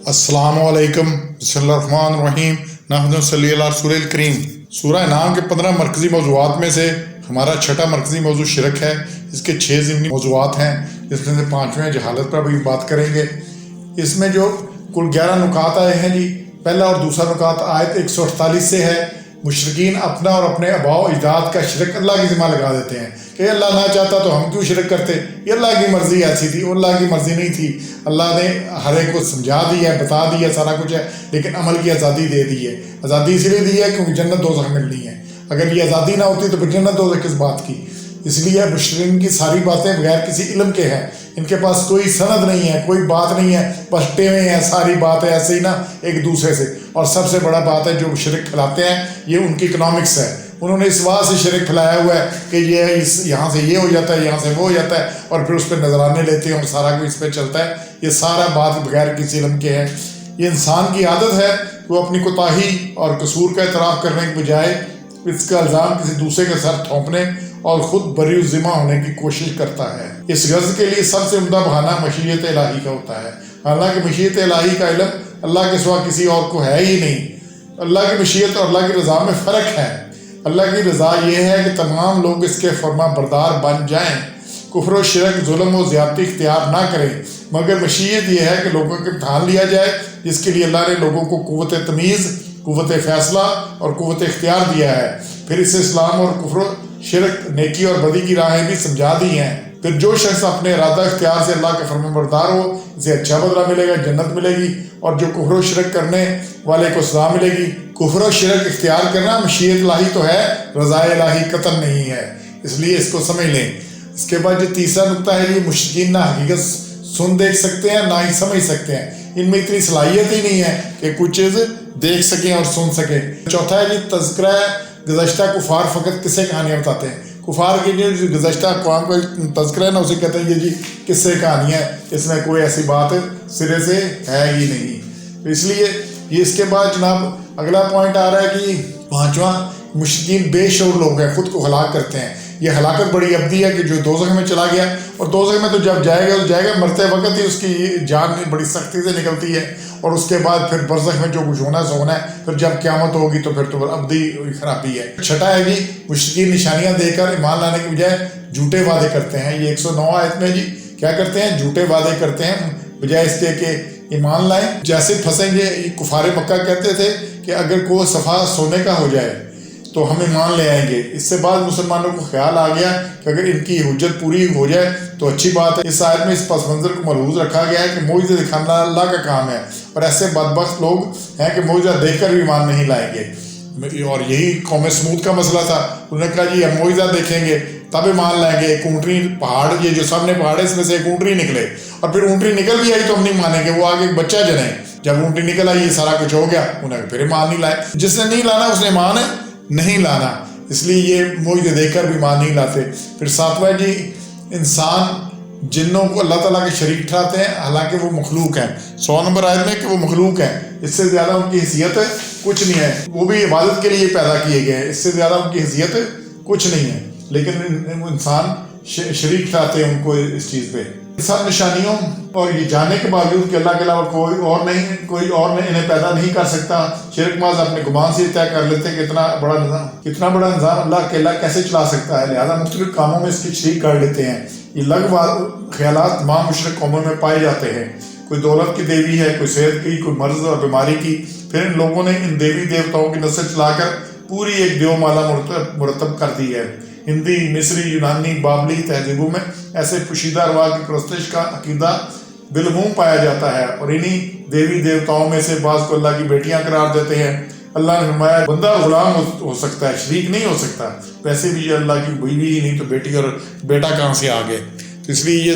अस्सलाम वालेकुम बिस्मिल्लाहिर्रहमानिर्रहीम नहमदुन सल्ली अला रसूलिल करीम। सूरह नाम के 15 मरकज़ी मौज़ूआत में से हमारा छठा मरकज़ी मौजू शिरक है। इसके 6 ज़िमनी मौज़ूआत हैं, जिसमें से 5वें जहालत पर भी बात करेंगे। इसमें जो कुल 11 नुकात आए हैं जी, पहला और दूसरा नुकात आयत 148 से है। मुशरिकीन अपना और अपने आबाओ अजदाद का शिरक अल्लाह की ज़िम्मा लगा देते हैं कि अल्लाह ना चाहता तो हम क्यों शिरक करते, ये अल्लाह की मर्ज़ी ऐसी थी, अल्लाह की मर्ज़ी नहीं थी। अल्लाह ने हर एक को समझा दिया है, बता दिया, सारा कुछ है, लेकिन अमल की आज़ादी दे दी है। आज़ादी इसलिए दी है क्योंकि जन्नत दोज़ख मिलनी है। अगर ये आज़ादी ना होती तो फिर जन्नत दोज़ख किस बात की। इसलिए मुशरिकीन की सारी बातें बगैर किसी इल्म के हैं, इनके पास कोई सनद नहीं है, कोई बात नहीं है, बस टेवे हैं, सारी बात है ऐसे ही ना एक दूसरे से। और सबसे बड़ा बात है जो शिरक फैलाते हैं, ये उनकी इकनॉमिक्स है। उन्होंने इस बात से शिरक फैलाया हुआ है कि ये यहाँ से ये हो जाता है, यहाँ से वो हो जाता है, और फिर उस पर नजराने लेते हैं और सारा कुछ इस पर चलता है। ये सारा बात बगैर किसी इल्म के है। ये इंसान की आदत है, वो अपनी कोताही और कसूर का इतराफ़ करने के बजाय इसका इल्ज़ाम किसी दूसरे के सर थोपने और ख़ुद बरी ज़िम्मा होने की कोशिश करता है। इस गर्ज़ के लिए सबसे उम्दा बहाना मशीयत इलाही का होता है। हालांकि मशीयत इलाही का इल्म अल्लाह के सिवा किसी और को है ही नहीं। अल्लाह की मशीयत और अल्लाह की रज़ा में फ़र्क है। अल्लाह की रज़ा ये है कि तमाम लोग इसके फरमा बरदार बन जाएँ, कुफ्र व शिरक, जुल्म व ज़्यादती इख्तियार ना करें। मगर मशीयत ये है कि लोगों के इम्तहान लिया जाए, जिसके लिए अल्लाह ने लोगों को क़ुव्वत तमीज़, क़ुव्वत फ़ैसला और क़ुव्वत इख्तियार दिया है। फिर इससे इस्लाम और कुफ्र, शिरक, नेकी और बदी की राहें भी समझा दी हैं। फिर जो शख्स अपने इरादा इख्तियार से अल्लाह के फरमाबरदार हो, इसे अच्छा बदला मिलेगा, जन्नत मिलेगी। और जो कुफ्र व शिरक करने वाले को सज़ा मिलेगी। कुफ्र व शिरक इख्तियार करना मशीयत इलाही तो है, रज़ा इलाही कतन नहीं है, इसलिए इसको समझ लें। इसके बाद जो तीसरा नुकता है, ये मुशरिकीन ना हकीकत सुन देख सकते हैं, ना ही समझ सकते हैं। इनमें इतनी सलाहियत ही नहीं है कि कुछ चीज़ देख सकें और सुन सकें। चौथा है जी तज़किरा गुज़श्ता कुफ़ार फ़कत किस्से कहानियाँ बताते हैं। कुफ़ार की जो गुज़श्ता अक़वाम का तज़किरा है ना, उसे कहते हैं ये जी किस्से कहानियाँ, इसमें कोई ऐसी बात सिरे से है ही नहीं। तो इसलिए ये इसके बाद जनाब अगला पॉइंट आ रहा है कि 5वां, मुशरिकीन बेशऊर लोग हैं, ख़ुद को हलाक करते हैं। ये हलाकत बड़ी अब्दी है कि जो दोज़ख में चला गया, और दोज़ख में तो जब जाएगा तो जाएगा, मरते वक्त ही उसकी जान बड़ी सख्ती से निकलती है। और उसके बाद फिर बरज़ख में जो कुछ होना है होना है, फिर जब क़यामत होगी तो फिर तो अब्दी खराबी है। छठा है जी मुशरिकीन निशानियाँ देकर ईमान लाने के बजाय झूठे वादे करते हैं। ये 109 आयत में जी क्या करते हैं, झूठे वादे करते हैं बजाय इसके कि ईमान लाएं। जैसे फंसेंगे, कुफ़ारे मक्का कहते थे कि अगर कोई सफ़ा सोने का हो जाए तो हम ईमान ले आएंगे। इससे बाद मुसलमानों को ख्याल आ गया कि अगर इनकी हुज्जत पूरी हो जाए तो अच्छी बात है। इस आयत में इस पस मंज़र को मलहूज़ रखा गया है कि मोइज़े दिखाना अल्लाह का काम है, और ऐसे बदबख्त लोग हैं कि मोइज़ा देखकर भी ईमान नहीं लाएंगे। और यही कौम समूद का मसला था। उन्होंने कहा जी हम मोइज़ा देखेंगे तब ईमान लाएंगे। एक ऊँटनी पहाड़, ये जो सामने पहाड़ है, इसमें से एक ऊँटनी निकले, और फिर ऊँटनी निकल भी आई तो हम नहीं मानेंगे, वो आगे एक बच्चा जने। जब ऊँटनी निकल आई, ये सारा कुछ हो गया, उन्हें फिर ईमान नहीं लाए। जिसने नहीं लाना उसने ईमान नहीं लाना, इसलिए ये मोइज़े देखकर भी ईमान नहीं लाते। फिर 7वां जी इंसान जिन्नों को अल्लाह ताला के शरीक ठहराते हैं, हालांकि वो मखलूक हैं। 100 नंबर आयत में कि वो मखलूक हैं, इससे ज़्यादा उनकी हैसियत कुछ नहीं है। वो भी इबादत के लिए पैदा किए गए हैं, इससे ज़्यादा उनकी हैसियत कुछ नहीं है, लेकिन इंसान शरीक ठहराते हैं उनको इस चीज़ पे। सब निशानियों और ये जानने के बावजूद कि अल्लाह के अलावा कोई और नहीं इन्हें पैदा नहीं कर सकता, शिरक माज़ अपने गुमान से तय कर लेते हैं कि इतना बड़ा निज़ाम अल्लाह अकेला कैसे चला सकता है, लिहाजा मुख्तलिफ कामों में इसकी शरीक कर लेते हैं। ये लगभग ख्यालात तमाम मुशरिक कौमों में पाए जाते हैं। कोई दौलत की देवी है, कोई सेहत की, कोई मर्ज और बीमारी की। फिर इन लोगों ने इन देवी देवताओं की नस्ल चलाकर पूरी एक देवमाला मुरतब कर दी है। हिंदी, मिस्री, यूनानी, बाबली तहजीबों में ऐसे पोशीदा अरवाह की परस्तिश का अकीदा बिलमूम पाया जाता है, और इन्हीं देवी देवताओं में से बाज़ को अल्लाह की बेटियां करार देते हैं। अल्लाह ने फरमाया बंदा गुलाम हो सकता है, शरीक नहीं हो सकता। वैसे भी ये अल्लाह की बीवी ही नहीं तो बेटी और बेटा कहाँ से आ गए। तो इसलिए ये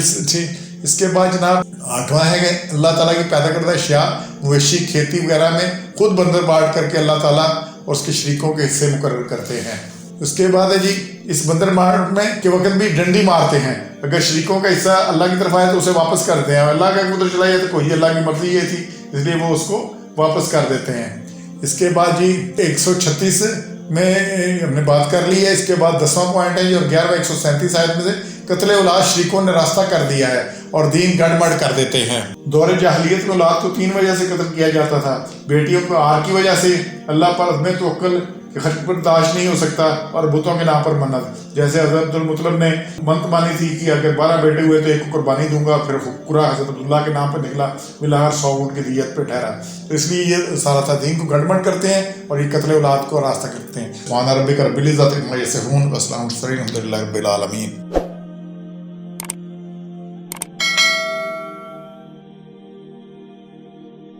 इसके बाद जनाब 8वां है कि अल्लाह ताला की पैदा करदा अशिया, मवेशी, खेती वगैरह में खुद बंदर बांट करके अल्लाह ताला और उसके शरीकों के हिस्से मुकर्रर करते हैं। उसके बाद है जी इस बंदर बांट में के वक्त भी डंडी मारते हैं। अगर शरीकों का हिस्सा अल्लाह की तरफ आए तो उसे वापस करते हैं। अल्लाह का कबूतर चला जाए तो कोई अल्लाह की मर्जी ये थी, इसलिए वो उसको वापस कर देते हैं। इसके बाद जी 136 میں ہم نے بات کر لی ہے. اس کے بعد 10واں پوائنٹ ہے اور 1137 آیت میں سے قتل اولاد شریکوں نے راستہ کر دیا ہے اور دین گڑبڑ کر دیتے ہیں. دور جاہلیت میں اولاد کو 3 وجہ سے قتل کیا جاتا تھا. بیٹیوں کو آر کی وجہ سے، اللہ پر عدم توکل کہ خرچ برداشت نہیں ہو سکتا، اور بتوں کے نام پر منت. جیسے حضرت عبدالمطلب نے منت مانی تھی کہ اگر 12 بیٹے ہوئے تو ایک کو قربانی دوں گا، پھر پورا حضرت عبداللہ کے نام پر نکلا، بالآخر 100 اونٹ کی دیت پہ ٹھہرا. تو اس لیے یہ سارا تھا دین کو گڑبڑ کرتے ہیں اور یہ قتل اولاد کو راستہ کرتے ہیں. سبحان ربک رب العزت عما یصفون وسلام علی المرسلین والحمد للہ رب العالمین.